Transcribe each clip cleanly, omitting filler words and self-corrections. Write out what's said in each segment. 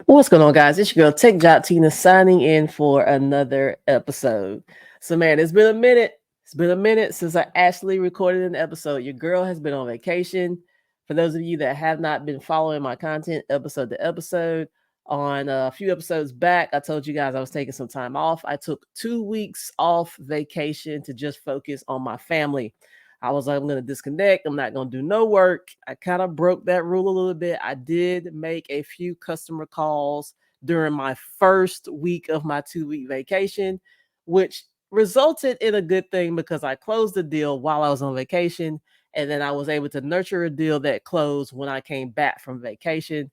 What's going on, guys? It's your girl Tech Job Tina signing in for another episode. So, man, it's been a minute. It's been a minute since I actually recorded an episode. Your girl has been on vacation. For those of you that have not been following my content episode to episode, on a few episodes back, I told you guys I was taking some time off. I took 2 weeks off vacation to just focus on my family. I was like, I'm going to disconnect. I'm not going to do no work. I kind of broke that rule a little bit. I did make a few customer calls during my first week of my 2 week vacation, which resulted in a good thing because I closed the deal while I was on vacation. And then I was able to nurture a deal that closed when I came back from vacation.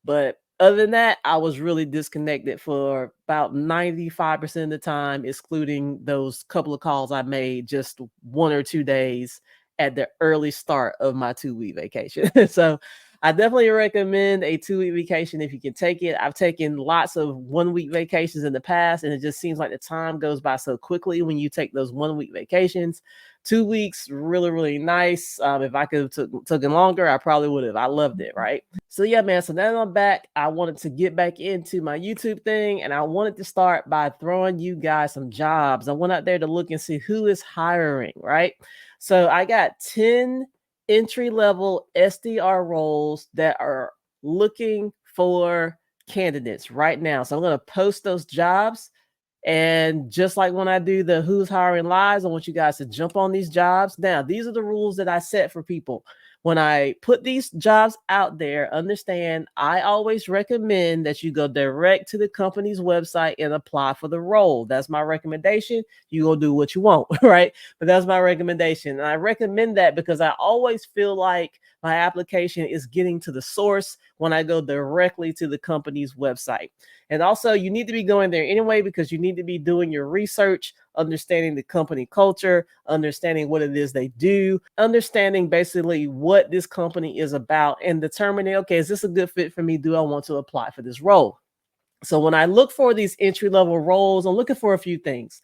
But other than that, I was really disconnected for about 95% of the time, excluding those couple of calls I made just 1 or 2 days at the early start of my 2 week vacation. So I definitely recommend a 2 week vacation if you can take it. I've taken lots of 1 week vacations in the past, and it just seems like the time goes by so quickly when you take those 1 week vacations. 2 weeks, really, really nice. If I could have taken longer, I probably would have. I loved it, right? So yeah, man. So now I'm back. I wanted to get back into my YouTube thing, and I wanted to start by throwing you guys some jobs. I went out there to look and see who is hiring, right? So I got 10 entry-level SDR roles that are looking for candidates right now. So I'm going to post those jobs. And just like when I do the who's hiring lives, I want you guys to jump on these jobs. Now, these are the rules that I set for people. When I put these jobs out there, understand I always recommend that you go direct to the company's website and apply for the role. That's my recommendation. You go do what you want, right? But that's my recommendation. And I recommend that because I always feel like my application is getting to the source when I go directly to the company's website. And also, you need to be going there anyway because you need to be doing your research, understanding the company culture, understanding what it is they do, understanding basically what this company is about, and determining, okay, is this a good fit for me? Do I want to apply for this role? So when I look for these entry-level roles, I'm looking for a few things.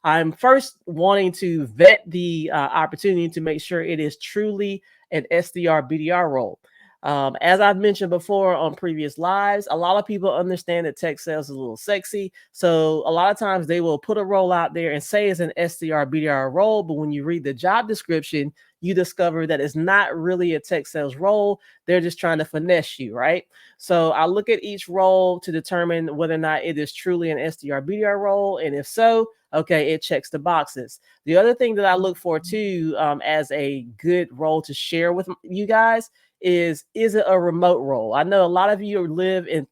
I'm first wanting to vet the opportunity to make sure it is truly an SDR BDR role. As I've mentioned before on previous lives, a lot of people understand that tech sales is a little sexy. So a lot of times they will put a role out there and say it's an SDR BDR role. But when you read the job description, you discover that it's not really a tech sales role. They're just trying to finesse you, right? So I look at each role to determine whether or not it is truly an SDR BDR role. And if so, okay, it checks the boxes. The other thing that I look for too, as a good role to share with you guys is it a remote role? I know a lot of you live in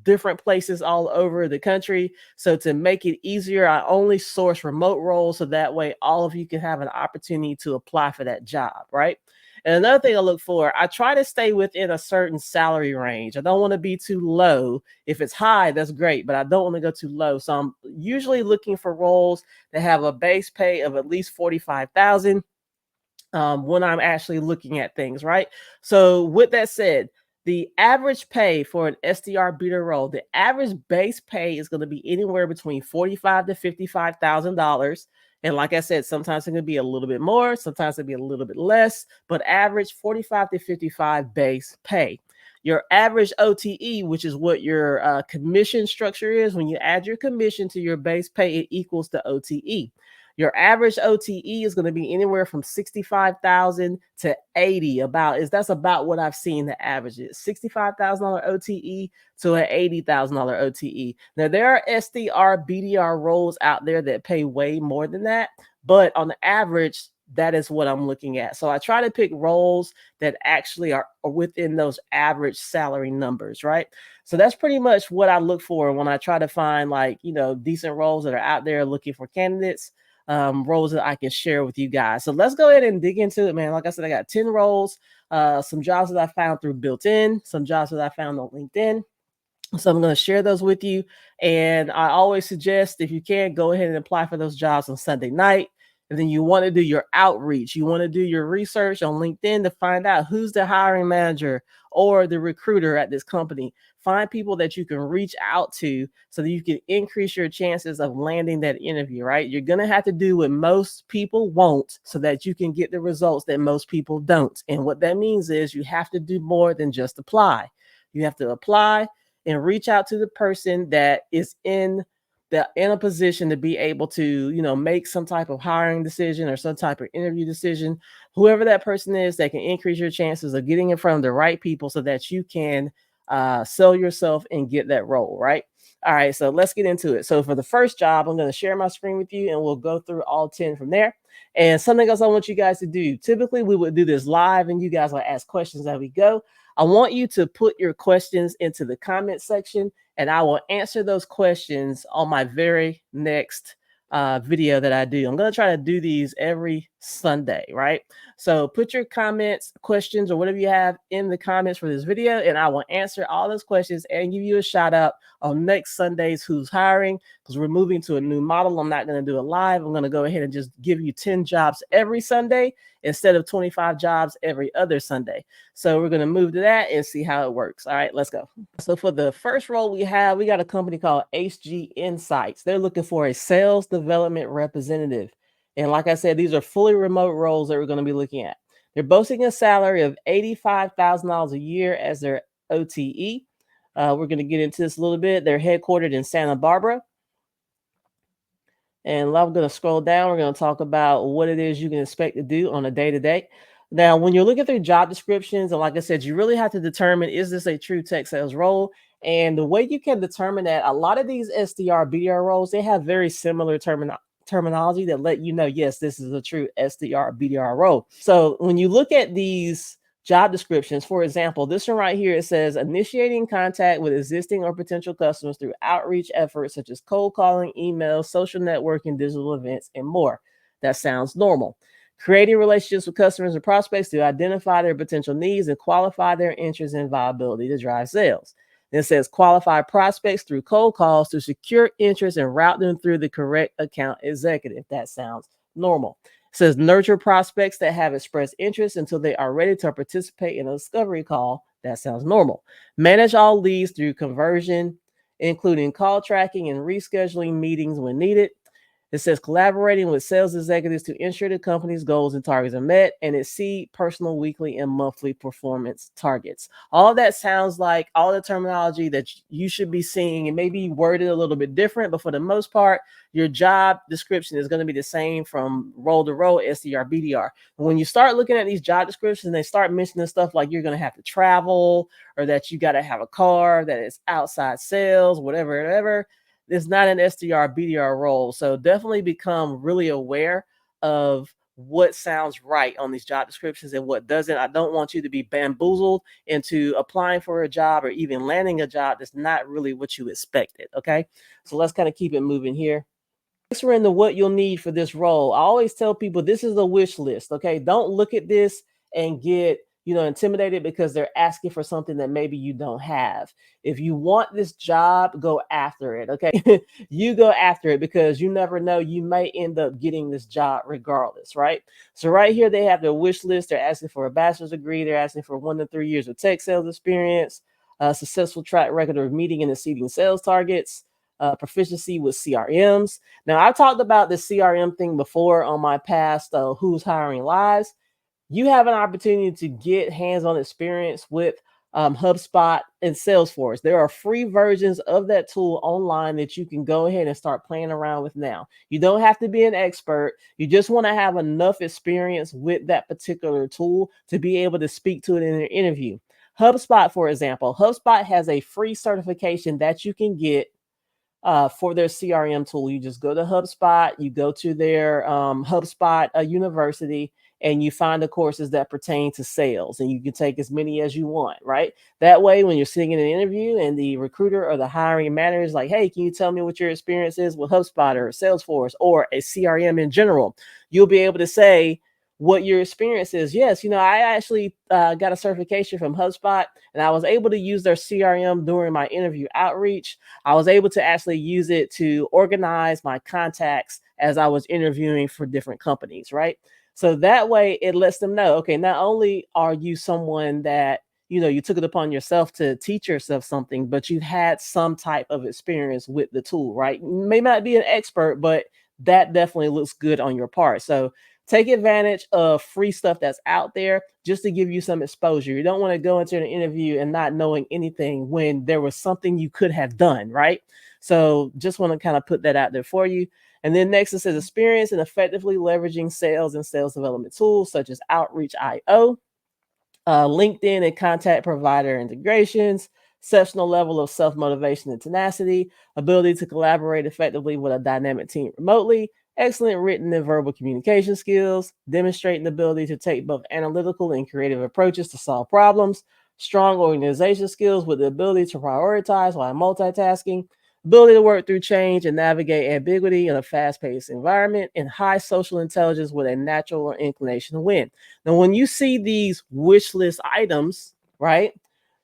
different places all over the country. So to make it easier, I only source remote roles so that way all of you can have an opportunity to apply for that job, right? And another thing I look for, I try to stay within a certain salary range. I don't want to be too low. If it's high, that's great, but I don't want to go too low. So I'm usually looking for roles that have a base pay of at least 45,000 when I'm actually looking at things, right? So with that said, the average pay for an SDR beta role, the average base pay is going to be anywhere between $45,000 to $55,000. And like I said, sometimes it can be a little bit more, sometimes it can be a little bit less, but average 45 to 55 base pay. Your average OTE, which is what your commission structure is, when you add your commission to your base pay, it equals the OTE. Your average OTE is going to be anywhere from 65,000 to 80. That's about what I've seen the average is. $65,000 OTE to an $80,000 OTE. Now there are SDR, BDR roles out there that pay way more than that, but on the average, that is what I'm looking at. So I try to pick roles that actually are within those average salary numbers, right? So that's pretty much what I look for when I try to find decent roles that are out there looking for candidates. Roles that I can share with you guys. So let's go ahead and dig into it, man. Like I said, I got 10 roles, some jobs that I found through built-in, some jobs that I found on LinkedIn. So I'm going to share those with you. And I always suggest, if you can, go ahead and apply for those jobs on Sunday night. And then you want to do your outreach. You want to do your research on LinkedIn to find out who's the hiring manager or the recruiter at this company. Find people that you can reach out to so that you can increase your chances of landing that interview, right? You're going to have to do what most people won't so that you can get the results that most people don't. And what that means is you have to do more than just apply. You have to apply and reach out to the person that is in a position to be able to, make some type of hiring decision or some type of interview decision. Whoever that person is, that can increase your chances of getting in front of the right people so that you can sell yourself and get that role, right? All right, so let's get into it. So for the first job, I'm going to share my screen with you and we'll go through all 10 from there. And something else I want you guys to do. Typically, we would do this live and you guys will ask questions as we go. I want you to put your questions into the comment section and I will answer those questions on my very next video that I do. I'm going to try to do these every Sunday, right? So put your comments, questions, or whatever you have in the comments for this video, and I will answer all those questions and give you a shout out on next Sunday's Who's Hiring, because we're moving to a new model. I'm not going to do it live. I'm going to go ahead and just give you 10 jobs every Sunday instead of 25 jobs every other Sunday. So we're going to move to that and see how it works. All right, let's go. So for the first role we got a company called HG Insights. They're looking for a sales development representative. And like I said, these are fully remote roles that we're going to be looking at. They're boasting a salary of $85,000 a year as their OTE. We're going to get into this a little bit. They're headquartered in Santa Barbara. And I'm going to scroll down. We're going to talk about what it is you can expect to do on a day-to-day. Now, when you're looking through job descriptions, and like I said, you really have to determine, is this a true tech sales role? And the way you can determine that, a lot of these SDR, BDR roles, they have very similar terminology that let you know, yes, this is a true SDR, BDR role. So when you look at these job descriptions, for example, this one right here, it says initiating contact with existing or potential customers through outreach efforts such as cold calling, email, social networking, digital events, and more. That sounds normal. Creating relationships with customers and prospects to identify their potential needs and qualify their interest and viability to drive sales. It says qualify prospects through cold calls to secure interest and route them through the correct account executive. That sounds normal. It says nurture prospects that have expressed interest until they are ready to participate in a discovery call. That sounds normal. Manage all leads through conversion, including call tracking and rescheduling meetings when needed. It says collaborating with sales executives to ensure the company's goals and targets are met and exceed personal, weekly, and monthly performance targets. All that sounds like all the terminology that you should be seeing. It may be worded a little bit different, but for the most part, your job description is going to be the same from role to role, SDR, BDR. When you start looking at these job descriptions, they start mentioning stuff like you're going to have to travel or that you got to have a car, that is outside sales, whatever. It's not an SDR, BDR role. So definitely become really aware of what sounds right on these job descriptions and what doesn't. I don't want you to be bamboozled into applying for a job or even landing a job that's not really what you expected. Okay, so let's kind of keep it moving here. Next, we're into what you'll need for this role. I always tell people this is a wish list. Okay, don't look at this and get intimidated because they're asking for something that maybe you don't have. If you want this job, go after it. Okay, you go after it because you never know, you may end up getting this job regardless, right? So right here, they have their wish list. They're asking for a bachelor's degree. They're asking for 1 to 3 years of tech sales experience, a successful track record of meeting and exceeding sales targets, proficiency with CRMs. Now, I've talked about the CRM thing before on my past Who's Hiring Lives. You have an opportunity to get hands-on experience with HubSpot and Salesforce. There are free versions of that tool online that you can go ahead and start playing around with now. You don't have to be an expert. You just want to have enough experience with that particular tool to be able to speak to it in an interview. HubSpot, for example, HubSpot has a free certification that you can get for their CRM tool. You just go to HubSpot, you go to their HubSpot University, and you find the courses that pertain to sales, and you can take as many as you want, right? That way, when you're sitting in an interview and the recruiter or the hiring manager is like, hey, can you tell me what your experience is with HubSpot or Salesforce or a CRM in general? You'll be able to say what your experience is. Yes, I actually got a certification from HubSpot, and I was able to use their CRM during my interview outreach. I was able to actually use it to organize my contacts as I was interviewing for different companies, right? So that way it lets them know, okay, not only are you someone that, you took it upon yourself to teach yourself something, but you've had some type of experience with the tool, right? You may not be an expert, but that definitely looks good on your part. So Take advantage of free stuff that's out there just to give you some exposure. You don't want to go into an interview and not knowing anything when there was something you could have done, right? So just want to kind of put that out there for you. And then next it says experience in effectively leveraging sales and sales development tools such as Outreach.io, LinkedIn and contact provider integrations, exceptional level of self-motivation and tenacity, ability to collaborate effectively with a dynamic team remotely, excellent written and verbal communication skills, demonstrating the ability to take both analytical and creative approaches to solve problems, strong organization skills with the ability to prioritize while multitasking, ability to work through change and navigate ambiguity in a fast-paced environment, and high social intelligence with a natural inclination to win. Now, when you see these wish list items, right,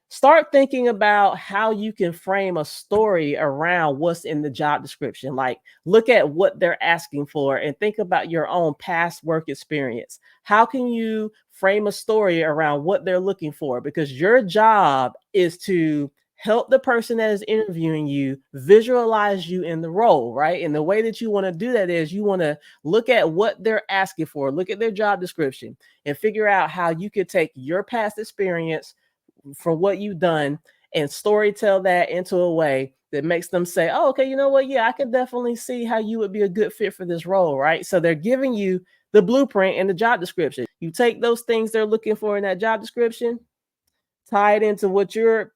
start thinking about how you can frame a story around what's in the job description. Like, look at what they're asking for and think about your own past work experience. How can you frame a story around what they're looking for? Because your job is to help the person that is interviewing you visualize you in the role, right? And the way that you want to do that is you want to look at what they're asking for, look at their job description, and figure out how you could take your past experience from what you've done and story tell that into a way that makes them say, oh, okay, you know what? Yeah, I could definitely see how you would be a good fit for this role, right? So they're giving you the blueprint and the job description. You take those things they're looking for in that job description, tie it into what your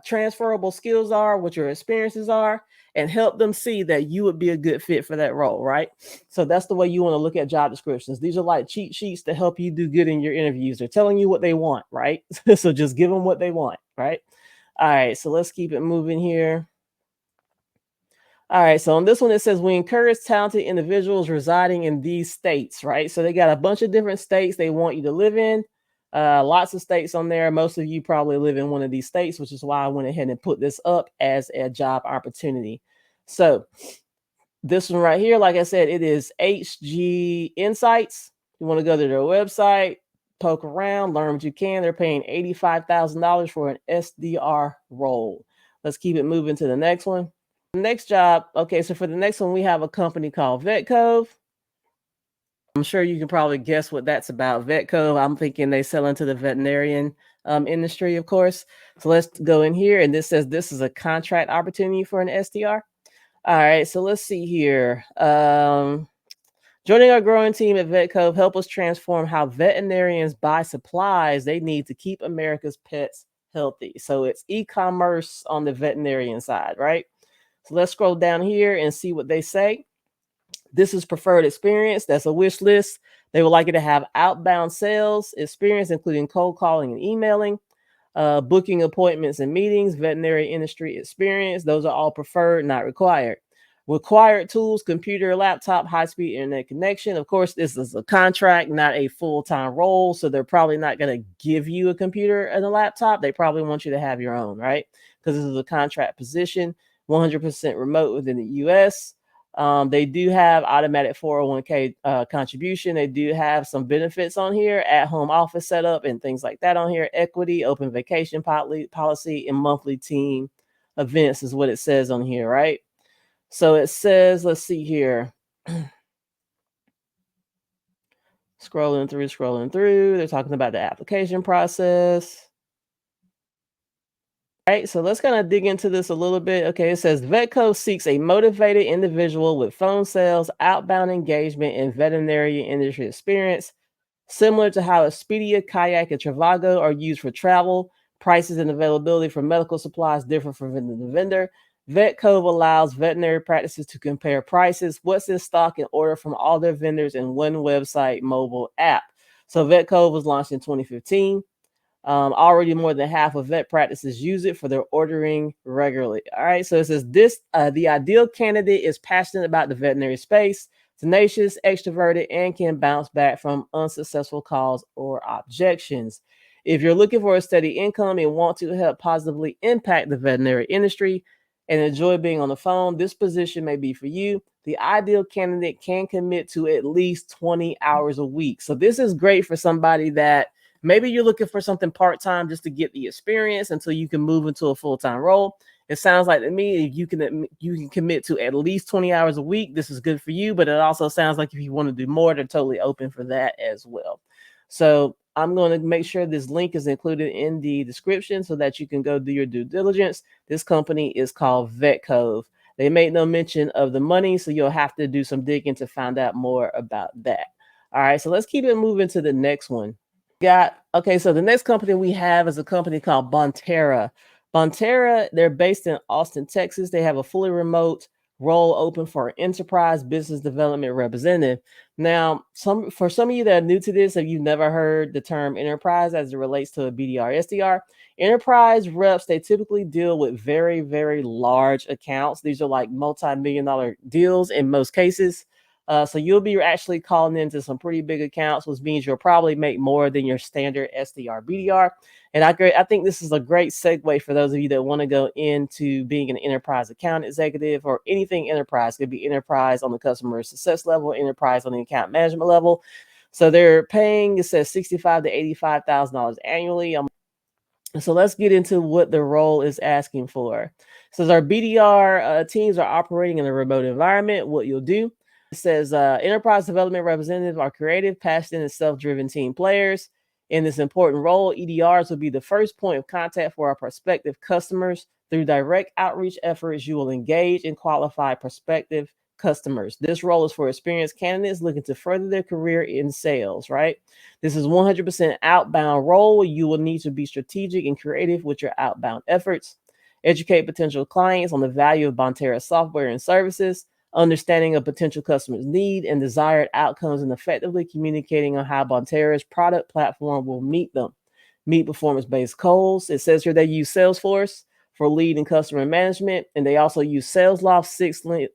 transferable skills are, what your experiences are, and help them see that you would be a good fit for that role, right? So that's the way you want to look at job descriptions. These are like cheat sheets to help you do good in your interviews. They're telling you what they want, right? So just give them what they want, right? All right, so let's keep it moving here. All right, so on this one, it says we encourage talented individuals residing in these states, right? So they got a bunch of different states they want you to live in. Lots of states on there. Most of you probably live in one of these states, which is why I went ahead and put this up as a job opportunity. So this one right here, like I said, it is HG Insights. You want to go to their website, poke around, learn what you can. They're paying $85,000 for an SDR role. Let's keep it moving to the next one. Next job. Okay, so for the next one, we have a company called Vetcove. I'm sure you can probably guess what that's about. Vetcove, I'm thinking they sell into the veterinarian industry, of course. So let's go in here, and this says this is a contract opportunity for an SDR. All right, so let's see here. Joining our growing team at Vetcove, help us transform how veterinarians buy supplies they need to keep America's pets healthy. So it's e-commerce on the veterinarian side, right? So let's scroll down here and see what they say. This is preferred experience. That's a wish list. They would like you to have outbound sales experience, including cold calling and emailing, booking appointments and meetings, veterinary industry experience. Those are all preferred, not required. Required tools, computer, laptop, high-speed internet connection. Of course, this is a contract, not a full-time role, so they're probably not going to give you a computer and a laptop. They probably want you to have your own, right? Because this is a contract position, 100% remote within the U.S. They do have automatic 401k contribution. They do have some benefits on here, at-home office setup and things like that on here. Equity, open vacation policy, and monthly team events is what it says on here, right? So it says, let's see here. Scrolling through. They're talking about the application process. All right, so let's kind of dig into this a little bit. Okay, it says Vetcove seeks a motivated individual with phone sales, outbound engagement, and veterinary industry experience. Similar to how Expedia, Kayak, and Trivago are used for travel, prices and availability for medical supplies differ from vendor to vendor. Vetcove allows veterinary practices to compare prices, what's in stock, and order from all their vendors in one website mobile app. So Vetcove was launched in 2015. Already more than half of vet practices use it for their ordering regularly. All right, so it says this, the ideal candidate is passionate about the veterinary space, tenacious, extroverted, and can bounce back from unsuccessful calls or objections. If you're looking for a steady income and want to help positively impact the veterinary industry and enjoy being on the phone, this position may be for you. The ideal candidate can commit to at least 20 hours a week. So this is great for somebody that maybe you're looking for something part-time just to get the experience until you can move into a full-time role. It sounds like to me, if you can commit to at least 20 hours a week, this is good for you. But it also sounds like if you want to do more, they're totally open for that as well. So I'm going to make sure this link is included in the description so that you can go do your due diligence. This company is called Vetcove. They made no mention of the money, so you'll have to do some digging to find out more about that. All right, so let's keep it moving to the next one. So the next company we have is a company called Bonterra. Bonterra, they're based in Austin, Texas. They have a fully remote role open for enterprise business development representative. Now, for some of you that are new to this, if you've never heard the term enterprise as it relates to a BDR, SDR, enterprise reps, they typically deal with very, very large accounts. These are like multi-million-dollar deals in most cases. So you'll be actually calling into some pretty big accounts, which means you'll probably make more than your standard SDR, BDR. And I think this is a great segue for those of you that want to go into being an enterprise account executive or anything enterprise. It could be enterprise on the customer success level, enterprise on the account management level. So they're paying, it says $65,000 to $85,000 annually. So let's get into what the role is asking for. It says our BDR teams are operating in a remote environment. What you'll do. It says enterprise development representatives are creative, passionate, and self-driven team players. In this important role, EDRs will be the first point of contact for our prospective customers. Through direct outreach efforts, you will engage and qualify prospective customers. This role is for experienced candidates looking to further their career in sales, right? This is 100% outbound role. You will need to be strategic and creative with your outbound efforts. Educate potential clients on the value of Bonterra software and services, understanding of potential customers' need and desired outcomes, and effectively communicating on how Bonterra's product platform will meet them. Meet performance-based goals. It says here they use Salesforce for lead and customer management, and they also use SalesLoft,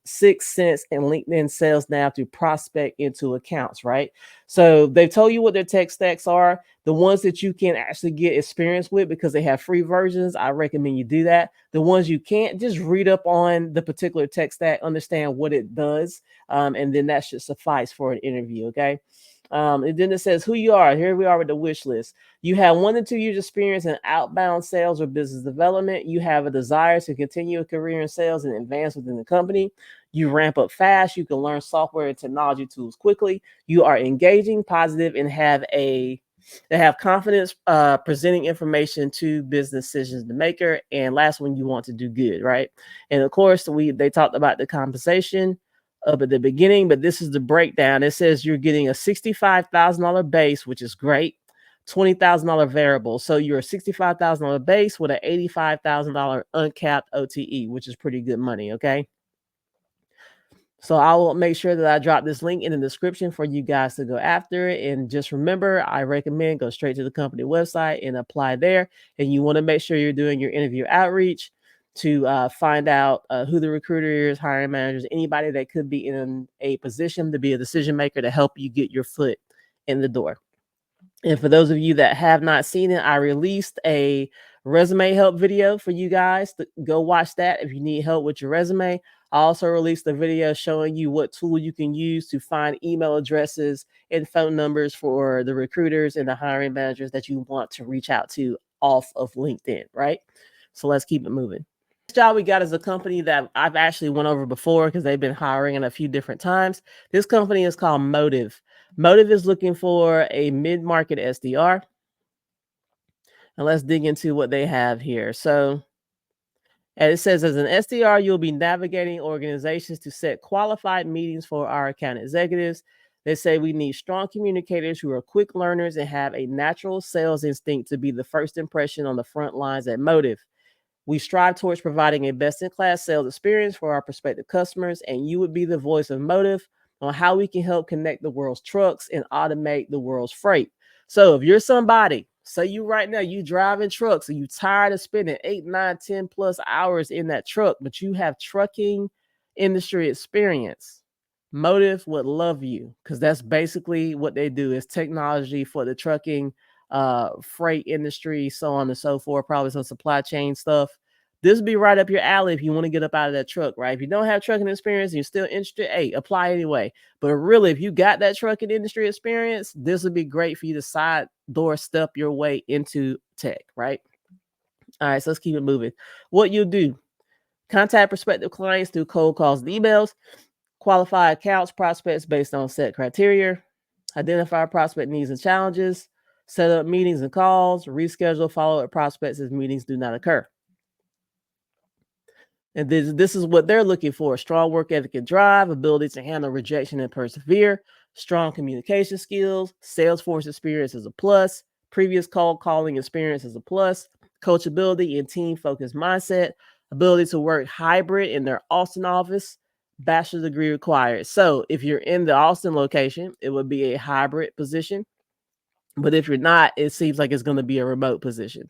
6sense, and LinkedIn Sales Now to prospect into accounts, right? So they've told you what their tech stacks are. The ones that you can actually get experience with because they have free versions, I recommend you do that. The ones you can't, just read up on the particular tech stack, understand what it does, and then that should suffice for an interview, okay? And then it says who you are. Here we are with the wish list. You have 1 to 2 years experience in outbound sales or business development. You have a desire to continue a career in sales and advance within the company. You ramp up fast. You can learn software and technology tools quickly. You are engaging, positive, and have confidence presenting information to business decision maker. And last one, you want to do good, right? And of course, they talked about the compensation up at the beginning, but this is the breakdown. It says you're getting a $65,000 base, which is great, $20,000 variable. So you're a $65,000 base with an $85,000 uncapped OTE, which is pretty good money, okay? So I will make sure that I drop this link in the description for you guys to go after it. And just remember, I recommend go straight to the company website and apply there. And you want to make sure you're doing your interview outreach to find out who the recruiter is, hiring managers, anybody that could be in a position to be a decision maker to help you get your foot in the door. And for those of you that have not seen it, I released a resume help video for you guys to go watch that if you need help with your resume. I also released a video showing you what tool you can use to find email addresses and phone numbers for the recruiters and the hiring managers that you want to reach out to off of LinkedIn, right? So let's keep it moving. Next job we got is a company that I've actually went over before because they've been hiring in a few different times. This company is called Motive. Motive is looking for a mid-market SDR. And let's dig into what they have here. So, and it says, as an SDR, you'll be navigating organizations to set qualified meetings for our account executives. They say we need strong communicators who are quick learners and have a natural sales instinct to be the first impression on the front lines at Motive. We strive towards providing a best-in-class sales experience for our prospective customers, and you would be the voice of Motive on how we can help connect the world's trucks and automate the world's freight. So if you're somebody, say you right now, you driving trucks and you tired of spending 8, 9, 10 plus hours in that truck, but you have trucking industry experience, Motive would love you because that's basically what they do is technology for the trucking freight industry, so on and so forth, probably some supply chain stuff. This would be right up your alley if you want to get up out of that truck, right? If you don't have trucking experience and you're still interested, hey, apply anyway. But really, if you got that trucking industry experience, this would be great for you to side door step your way into tech, right? All right, so let's keep it moving. What you do. Contact prospective clients through cold calls and emails. Qualify accounts prospects based on set criteria. Identify prospect needs and challenges. Set up meetings and calls. Reschedule follow-up prospects as meetings do not occur. And this is what they're looking for: strong work ethic and drive, ability to handle rejection and persevere, strong communication skills, Salesforce experience is a plus, previous cold calling experience is a plus, coachability and team-focused mindset, ability to work hybrid in their Austin office, bachelor's degree required. So if you're in the Austin location, it would be a hybrid position. But if you're not, it seems like it's going to be a remote position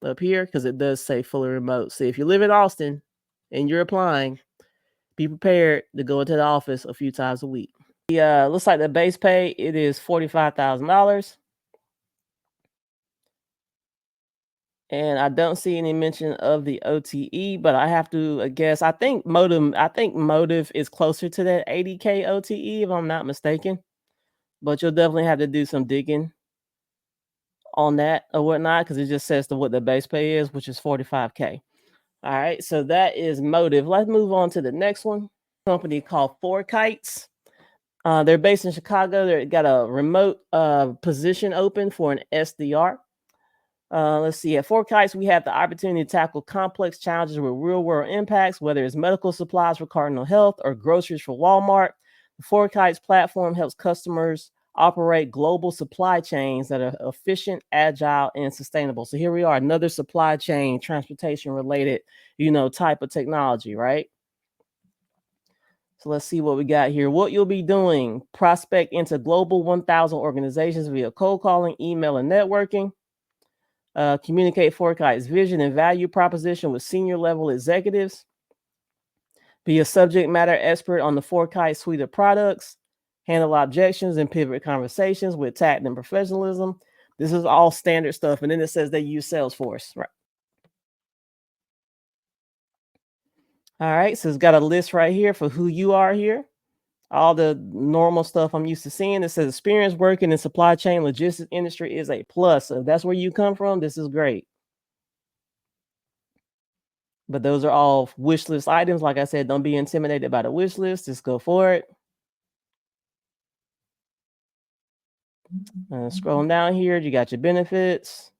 up here, because it does say fully remote. So if you live in Austin and you're applying, be prepared to go into the office a few times a week. Looks like the base pay, it is $45,000. And I don't see any mention of the OTE, but I have to guess. I think Motive is closer to that 80K OTE, if I'm not mistaken. But you'll definitely have to do some digging on that or whatnot, because it just says what the base pay is, which is 45K. All right, so that is Motive. Let's move on to the next one. Company called FourKites. They're based in Chicago. They got a remote position open for an SDR. Let's see. At FourKites, we have the opportunity to tackle complex challenges with real-world impacts, whether it's medical supplies for Cardinal Health or groceries for Walmart. The FourKites platform helps customers operate global supply chains that are efficient, agile, and sustainable. So here we are, another supply chain, transportation-related, type of technology, right? So let's see what we got here. What you'll be doing: prospect into global 1,000 organizations via cold calling, email, and networking. Communicate FourKites' vision and value proposition with senior level executives. Be a subject matter expert on the FourKites suite of products. Handle objections and pivot conversations with tact and professionalism. This is all standard stuff. And then it says they use Salesforce, right? All right, so it's got a list right here for who you are here. All the normal stuff I'm used to seeing. It says experience working in supply chain logistics industry is a plus. So if that's where you come from, this is great. But those are all wish list items. Like I said, don't be intimidated by the wish list. Just go for it. Scrolling down here, you got your benefits.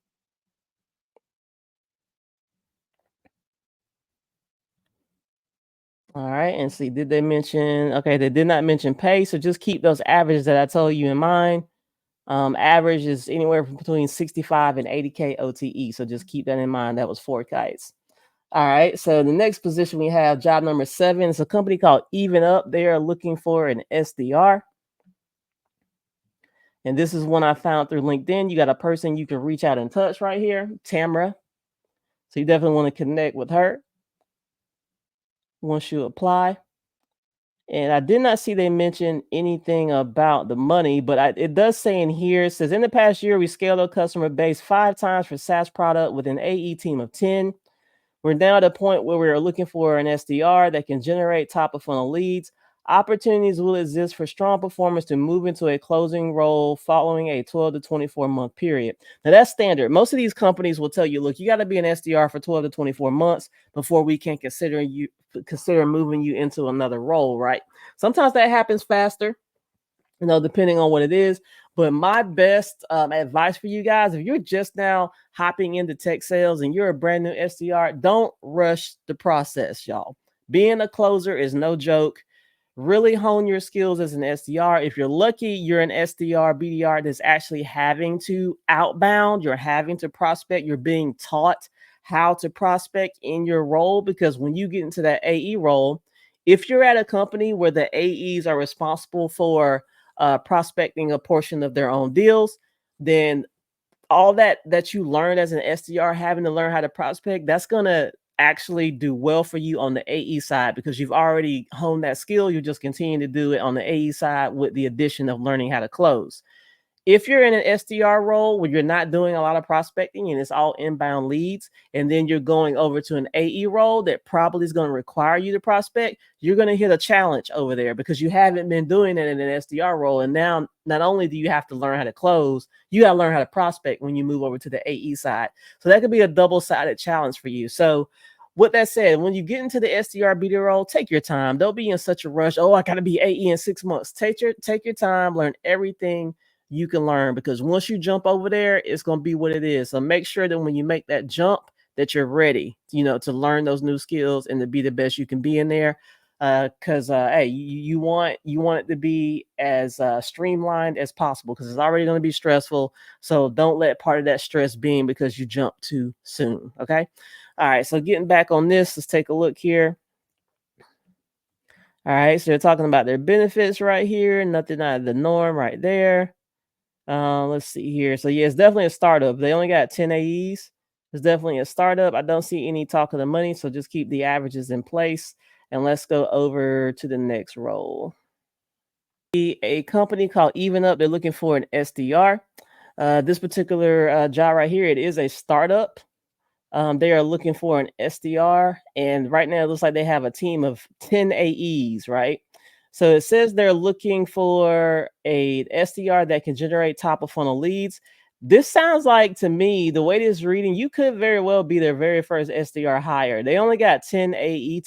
All right, and see, did they mention? Okay, they did not mention pay, so just keep those averages that I told you in mind. Average is anywhere from between 65 and 80K OTE, so just keep that in mind. That was FourKites. All right, so the next position we have, job number 7. It's a company called EvenUp. They are looking for an SDR. And this is one I found through LinkedIn. You got a person you can reach out and touch right here, Tamara. So you definitely want to connect with her once you apply. And I did not see they mention anything about the money, but it does say in here, it says, in the past year, we scaled our customer base 5 times for SaaS product with an AE team of 10. We're now at a point where we're looking for an SDR that can generate top of funnel leads. Opportunities will exist for strong performers to move into a closing role following a 12 to 24 month period. Now that's standard. Most of these companies will tell you, look, you got to be an SDR for 12 to 24 months before we can consider moving you into another role, right? Sometimes that happens faster, depending on what it is. But my best advice for you guys, if you're just now hopping into tech sales and you're a brand new SDR, don't rush the process, y'all. Being a closer is no joke. Really hone your skills as an SDR. If you're lucky, you're an SDR, BDR that's actually having to outbound. You're having to prospect. You're being taught how to prospect in your role, because when you get into that AE role, if you're at a company where the AEs are responsible for prospecting a portion of their own deals, then all that you learned as an SDR, having to learn how to prospect, that's going to actually do well for you on the AE side, because you've already honed that skill. You just continue to do it on the AE side with the addition of learning how to close. If you're in an SDR role where you're not doing a lot of prospecting and it's all inbound leads, and then you're going over to an AE role that probably is going to require you to prospect, you're going to hit a challenge over there because you haven't been doing it in an SDR role. And now not only do you have to learn how to close, you got to learn how to prospect when you move over to the AE side. So that could be a double-sided challenge for you. So with that said, when you get into the SDR BD role, take your time. Don't be in such a rush. Oh, I gotta be AE in 6 months. Take your time, learn everything you can learn, because once you jump over there, it's gonna be what it is. So make sure that when you make that jump, that you're ready, to learn those new skills and to be the best you can be in there. Because hey, you want it to be as streamlined as possible, because it's already going to be stressful. So don't let part of that stress being because you jump too soon. Okay. All right. So getting back on this, let's take a look here. All right. So they're talking about their benefits right here. Nothing out of the norm right there. Let's see here. So yeah, it's definitely a startup. They only got 10 AEs. It's definitely a startup. I don't see any talk of the money, so just keep the averages in place. And let's go over to the next role. A company called EvenUp. They're looking for an SDR. This particular job right here, it is a startup. They are looking for an SDR, and right now it looks like they have a team of 10 AEs, right? So it says they're looking for a SDR that can generate top of funnel leads. This sounds like, to me, the way this is reading, you could very well be their very first SDR hire. They only got 10 AE.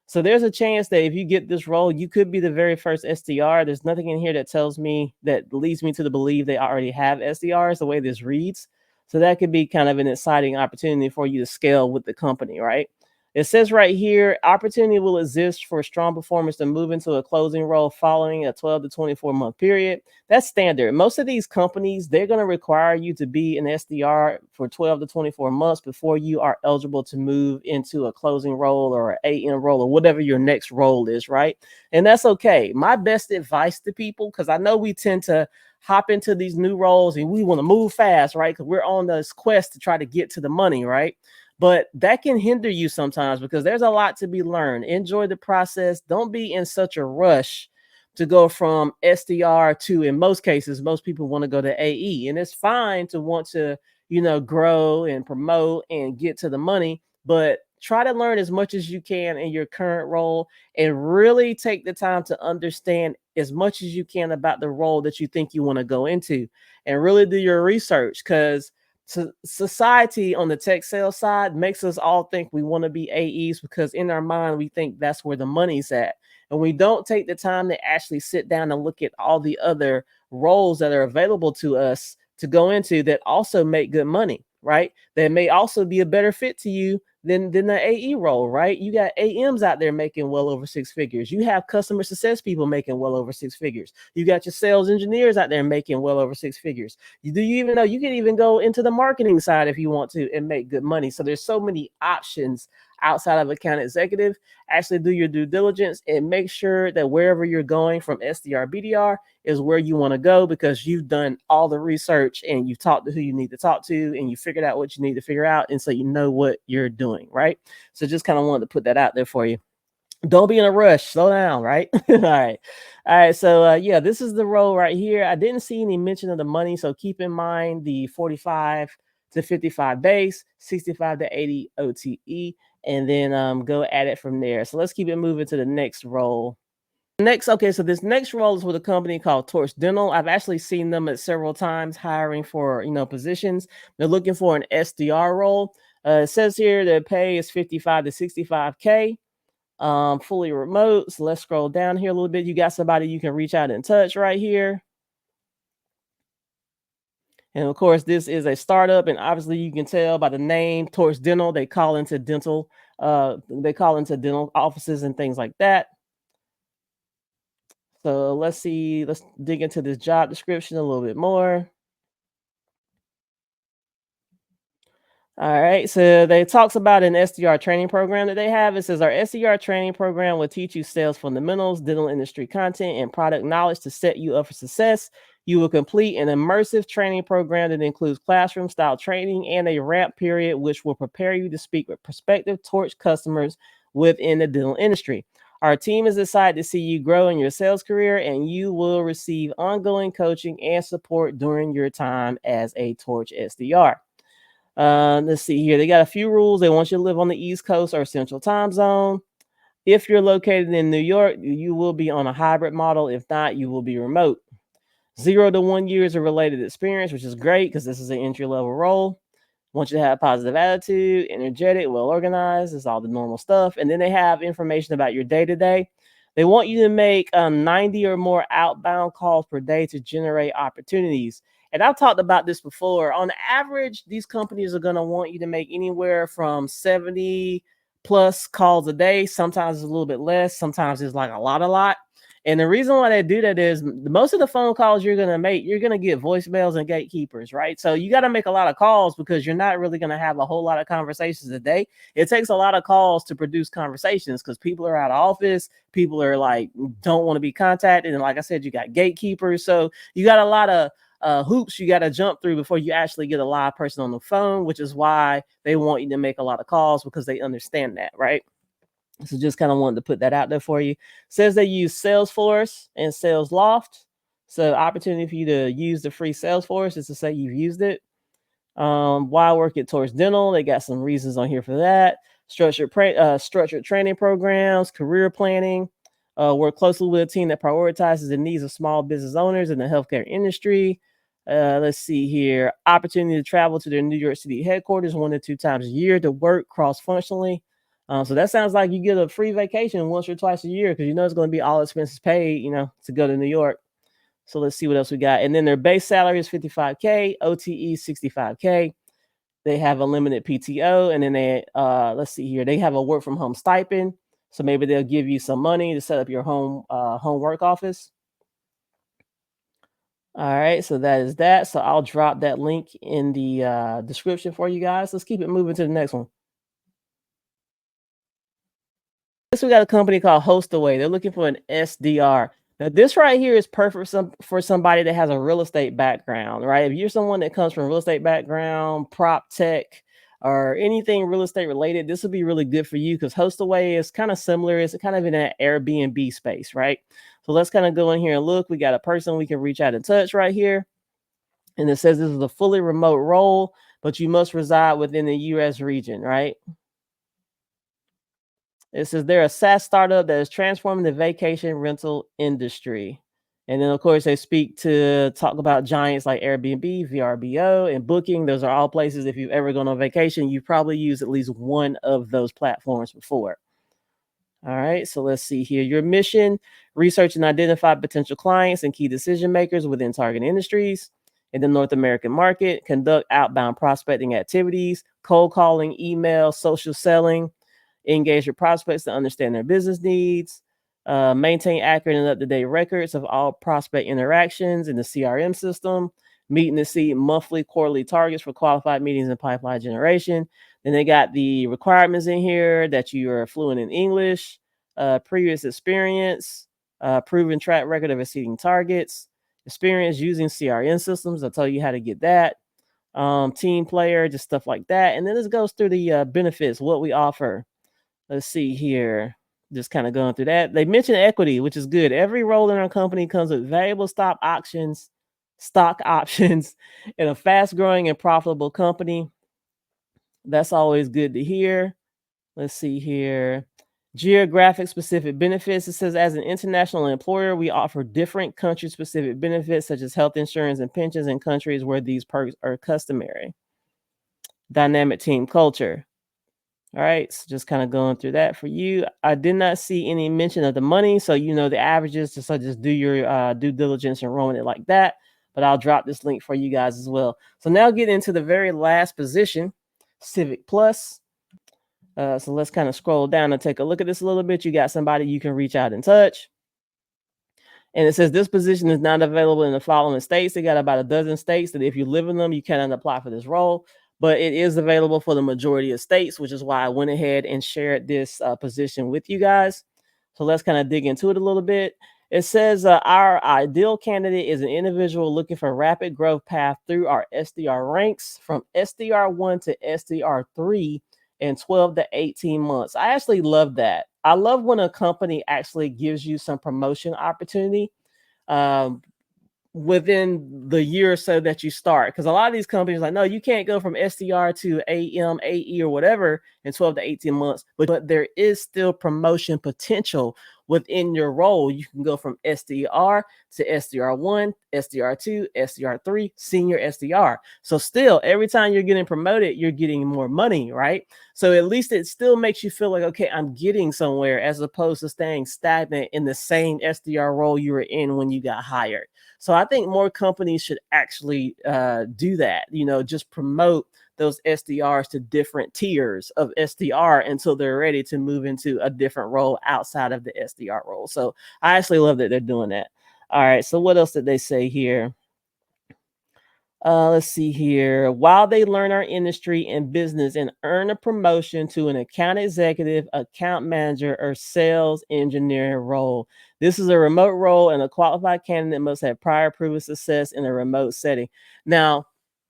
So there's a chance that if you get this role, you could be the very first SDR. There's nothing in here that tells me, that leads me to believe they already have SDRs the way this reads. So that could be kind of an exciting opportunity for you to scale with the company, right? It says right here, opportunity will exist for strong performance to move into a closing role following a 12 to 24 month period. That's standard. Most of these companies, they're going to require you to be an SDR for 12 to 24 months before you are eligible to move into a closing role or an AM role or whatever your next role is, right? And that's okay. My best advice to people, because I know we tend to hop into these new roles and we want to move fast, right? Because we're on this quest to try to get to the money, right? But that can hinder you sometimes, because there's a lot to be learned. Enjoy the process. Don't be in such a rush to go from SDR to, in most cases, most people want to go to AE, and it's fine to want to, grow and promote and get to the money, but try to learn as much as you can in your current role and really take the time to understand as much as you can about the role that you think you want to go into, and really do your research, because society on the tech sales side makes us all think we want to be AEs, because in our mind we think that's where the money's at, and we don't take the time to actually sit down and look at all the other roles that are available to us to go into that also make good money, right? That may also be a better fit to you than the AE role, right? You got AMs out there making well over 6 figures. You have customer success people making well over 6 figures. You got your sales engineers out there making well over 6 figures. Do you even know you can even go into the marketing side if you want to and make good money? So there's so many options outside of account executive. Actually do your due diligence and make sure that wherever you're going from SDR, BDR is where you want to go, because you've done all the research and you've talked to who you need to talk to and you figured out what you need to figure out. And so you know what you're doing, right? So just kind of wanted to put that out there for you. Don't be in a rush. Slow down, right? All right. All right. So yeah, this is the role right here. I didn't see any mention of the money, so keep in mind the 45 to 55 base, 65 to 80 OTE, and then go at it from there. So let's keep it moving to the next role. Okay, so this next role is with a company called Torch Dental. I've actually seen them at several times hiring for positions. They're looking for an SDR role. It says here the pay is 55 to 65K. Fully remote. So let's scroll down here a little bit. You got somebody you can reach out and touch right here. And of course, this is a startup, and obviously you can tell by the name Torch Dental, they call into dental offices and things like that. So let's dig into this job description a little bit more. All right, so they talks about an SDR training program that they have. It says our SDR training program will teach you sales fundamentals, dental industry content, and product knowledge to set you up for success. You will complete an immersive training program that includes classroom style training and a ramp period, which will prepare you to speak with prospective Torch customers within the dental industry. Our team is excited to see you grow in your sales career, and you will receive ongoing coaching and support during your time as a Torch SDR. Let's see here. They got a few rules. They want you to live on the East Coast or Central Time Zone. If you're located in New York, you will be on a hybrid model. If not, you will be remote. 0 to 1 years of related experience, which is great because this is an entry-level role. Want you to have a positive attitude, energetic, well organized. It's all the normal stuff. And then they have information about your day to day. They want you to make 90 or more outbound calls per day to generate opportunities. And I've talked about this before. On average, these companies are going to want you to make anywhere from 70 plus calls a day. Sometimes it's a little bit less. Sometimes it's like a lot. And the reason why they do that is most of the phone calls you're going to make, you're going to get voicemails and gatekeepers, right? So you got to make a lot of calls because you're not really going to have a whole lot of conversations a day. It takes a lot of calls to produce conversations because people are out of office. People are like, don't want to be contacted. And like I said, you got gatekeepers. So you got a lot of hoops you got to jump through before you actually get a live person on the phone, which is why they want you to make a lot of calls because they understand that, right? So just kind of wanted to put that out there for you. Says they use Salesforce and Salesloft. So opportunity for you to use the free Salesforce is to say you've used it. Why work it towards dental? They got some reasons on here for that. Structured training programs, career planning. Work closely with a team that prioritizes the needs of small business owners in the healthcare industry. Let's see here. Opportunity to travel to their New York City headquarters 1 to 2 times a year to work cross-functionally. So that sounds like you get a free vacation once or twice a year because you know it's going to be all expenses paid, to go to New York. So let's see what else we got. And then their base salary is $55K, OTE $65K. They have a limited PTO, and then they let's see here. They have a work from home stipend. So maybe they'll give you some money to set up your home work office. All right, so that is that. So I'll drop that link in the description for you guys. Let's keep it moving to the next one. We got a company called Hostaway. They're looking for an SDR. Now, this right here is perfect for somebody that has a real estate background, right? If you're someone that comes from a real estate background, prop tech, or anything real estate related, this would be really good for you because Hostaway is kind of similar. It's kind of in that Airbnb space, right? So let's kind of go in here and look. We got a person we can reach out and touch right here. And it says this is a fully remote role, but you must reside within the US region, right? It says they're a SaaS startup that is transforming the vacation rental industry. And then, of course, they talk about giants like Airbnb, VRBO, and Booking. Those are all places, if you've ever gone on vacation, you've probably used at least one of those platforms before. All right, so let's see here. Your mission: research and identify potential clients and key decision makers within target industries. In the North American market, conduct outbound prospecting activities, cold calling, email, social selling. Engage with prospects to understand their business needs, maintain accurate and up-to-date records of all prospect interactions in the CRM system, meet and exceed monthly, quarterly targets for qualified meetings and pipeline generation. Then they got the requirements in here that you are fluent in English, previous experience, proven track record of exceeding targets, experience using CRM systems. I'll tell you how to get that. Team player, just stuff like that. And then this goes through the benefits, what we offer. Let's see here. Just kind of going through that. They mentioned equity, which is good. Every role in our company comes with valuable stock options, in a fast-growing and profitable company. That's always good to hear. Let's see here. Geographic specific benefits. It says, as an international employer, we offer different country-specific benefits, such as health insurance and pensions in countries where these perks are customary. Dynamic team culture. All right, so just kind of going through that for you. I did not see any mention of the money, so the averages. Just do your due diligence and rolling it like that. But I'll drop this link for you guys as well. So now get into the very last position, CivicPlus. So let's kind of scroll down and take a look at this a little bit. You got somebody you can reach out and touch. And it says this position is not available in the following states. They got about a dozen states that if you live in them, you cannot apply for this role. But it is available for the majority of states, which is why I went ahead and shared this position with you guys. So let's kind of dig into it a little bit. It says our ideal candidate is an individual looking for a rapid growth path through our SDR ranks from SDR1 to SDR3 in 12 to 18 months. I actually love that. I love when a company actually gives you some promotion opportunity within the year or so that you start, because a lot of these companies are like, no, you can't go from SDR to AM, AE, or whatever in 12 to 18 months, but there is still promotion potential within your role, you can go from SDR to SDR1, SDR2, SDR3, senior SDR. So still, every time you're getting promoted, you're getting more money, right? So at least it still makes you feel like, okay, I'm getting somewhere, as opposed to staying stagnant in the same SDR role you were in when you got hired. So I think more companies should actually do that, just promote those SDRs to different tiers of SDR until they're ready to move into a different role outside of the SDR role. So I actually love that they're doing that. All right. So what else did they say here? Let's see here. While they learn our industry and business and earn a promotion to an account executive, account manager, or sales engineer role. This is a remote role, and a qualified candidate must have prior proven success in a remote setting. Now,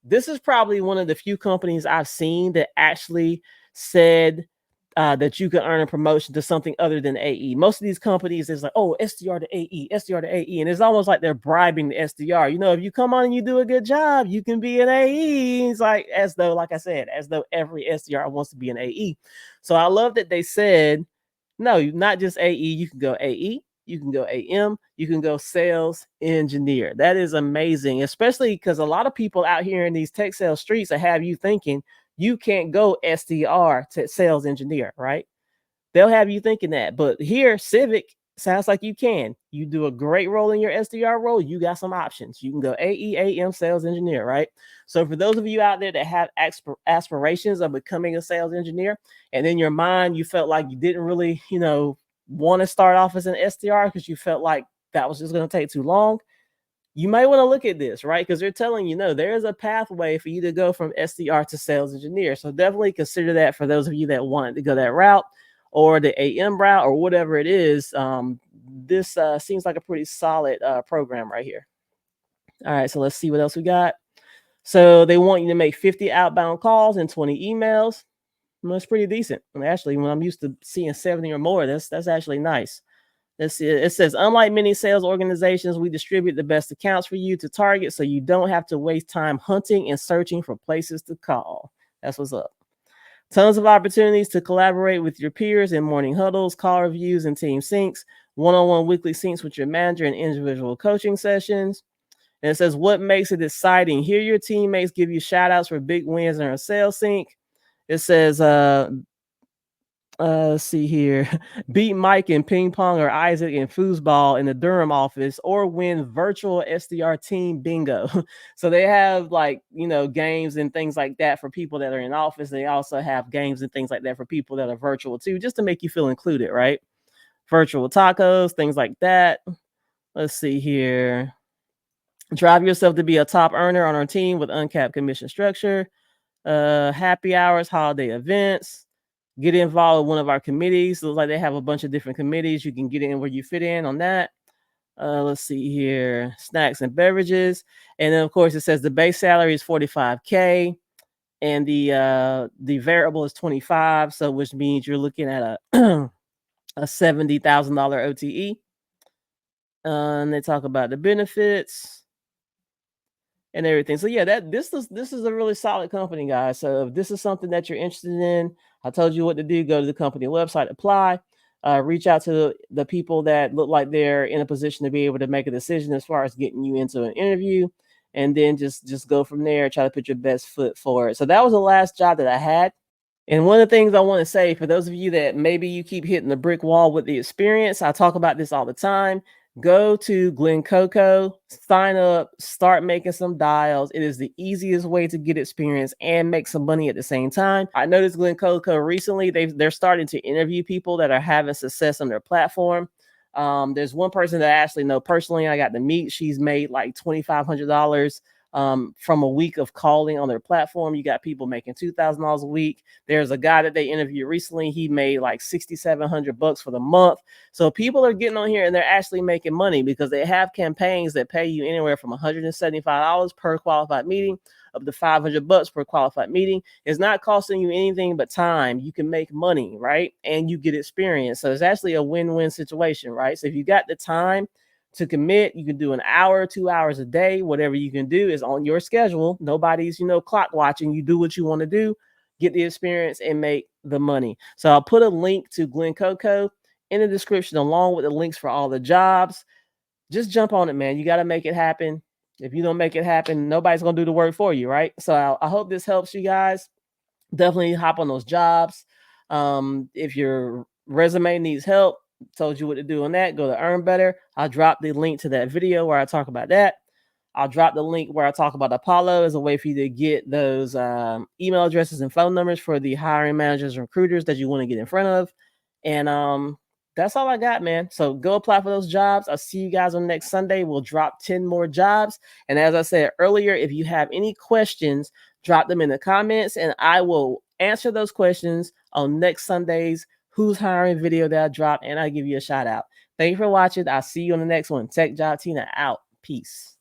this is probably one of the few companies I've seen that actually said that you can earn a promotion to something other than AE. Most of these companies is like, oh, SDR to AE, SDR to AE. And it's almost like they're bribing the SDR. If you come on and you do a good job, you can be an AE. It's like, as though, like I said, as though every SDR wants to be an AE. So I love that they said, no, not just AE. You can go AE, you can go AM, you can go sales engineer. That is amazing, especially because a lot of people out here in these tech sales streets that have you thinking you can't go SDR to sales engineer, right? They'll have you thinking that. But here, Civic sounds like you can. You do a great role in your SDR role, you got some options. You can go AE, AM, sales engineer, right? So for those of you out there that have aspirations of becoming a sales engineer, and in your mind, you felt like you didn't really, want to start off as an SDR because you felt like that was just going to take too long, you might want to look at this, right? Because they're telling you, no, there is a pathway for you to go from SDR to sales engineer. So definitely consider that for those of you that want to go that route or the AM route or whatever it is. This seems like a pretty solid program right here. All right, so let's see what else we got. So they want you to make 50 outbound calls and 20 emails. Well, that's pretty decent. And actually, when I'm used to seeing 70 or more, that's actually nice. It says, unlike many sales organizations, we distribute the best accounts for you to target so you don't have to waste time hunting and searching for places to call. That's what's up. Tons of opportunities to collaborate with your peers in morning huddles, call reviews, and team syncs, one-on-one weekly syncs with your manager and individual coaching sessions. And it says, what makes it exciting? Hear your teammates give you shout outs for big wins in our sales sync. It says, let's see here. Beat Mike in ping pong or Isaac in foosball in the Durham office, or win virtual SDR team bingo. So they have games and things like that for people that are in office. They also have games and things like that for people that are virtual too, just to make you feel included, right? Virtual tacos, things like that. Let's see here. Drive yourself to be a top earner on our team with uncapped commission structure. Happy hours, holiday events. Get involved with one of our committees. Looks like they have a bunch of different committees. You can get in where you fit in on that. Let's see here. Snacks and beverages. And then, of course, it says the base salary is $45K and the variable is $25. So which means you're looking at a a $70,000 OTE. And they talk about the benefits and everything. So yeah, this is a really solid company, guys. So if this is something that you're interested in, I told you what to do. Go to the company website, apply, reach out to the people that look like they're in a position to be able to make a decision as far as getting you into an interview, and then just go from there. Try to put your best foot forward. So that was the last job that I had. And one of the things I want to say for those of you that maybe you keep hitting the brick wall with the experience, I talk about this all the time. Go to Glencoco, sign up, start making some dials. It is the easiest way to get experience and make some money at the same time. I noticed Glencoco recently, they're starting to interview people that are having success on their platform. There's one person that I actually know personally. I got to meet. She's made like $2,500 from a week of calling on their platform. You got people making $2,000 a week. There's a guy that they interviewed recently. He made like $6,700 for the month. So people are getting on here and they're actually making money because they have campaigns that pay you anywhere from $175 per qualified meeting up to $500 per qualified meeting. It's not costing you anything but time. You can make money, right? And you get experience. So it's actually a win-win situation, right? So if you got the time to commit, you can do an hour, 2 hours a day. Whatever you can do is on your schedule. Nobody's, clock watching. You do what you want to do, get the experience, and make the money. So I'll put a link to Glencoco in the description along with the links for all the jobs. Just jump on it, man. You got to make it happen. If you don't make it happen, nobody's going to do the work for you, right? So I hope this helps you guys. Definitely hop on those jobs. If your resume needs help, told you what to do on that, go to Earn Better. I'll drop the link to that video where I talk about that. I'll drop the link where I talk about Apollo as a way for you to get those email addresses and phone numbers for the hiring managers and recruiters that you want to get in front of. And that's all I got, man. So go apply for those jobs. I'll see you guys on next Sunday. We'll drop 10 more jobs. And as I said earlier, if you have any questions, drop them in the comments and I will answer those questions on next Sunday's Who's Hiring video that I drop, and I give you a shout out. Thank you for watching. I'll see you on the next one. Tech Job Tina out. Peace.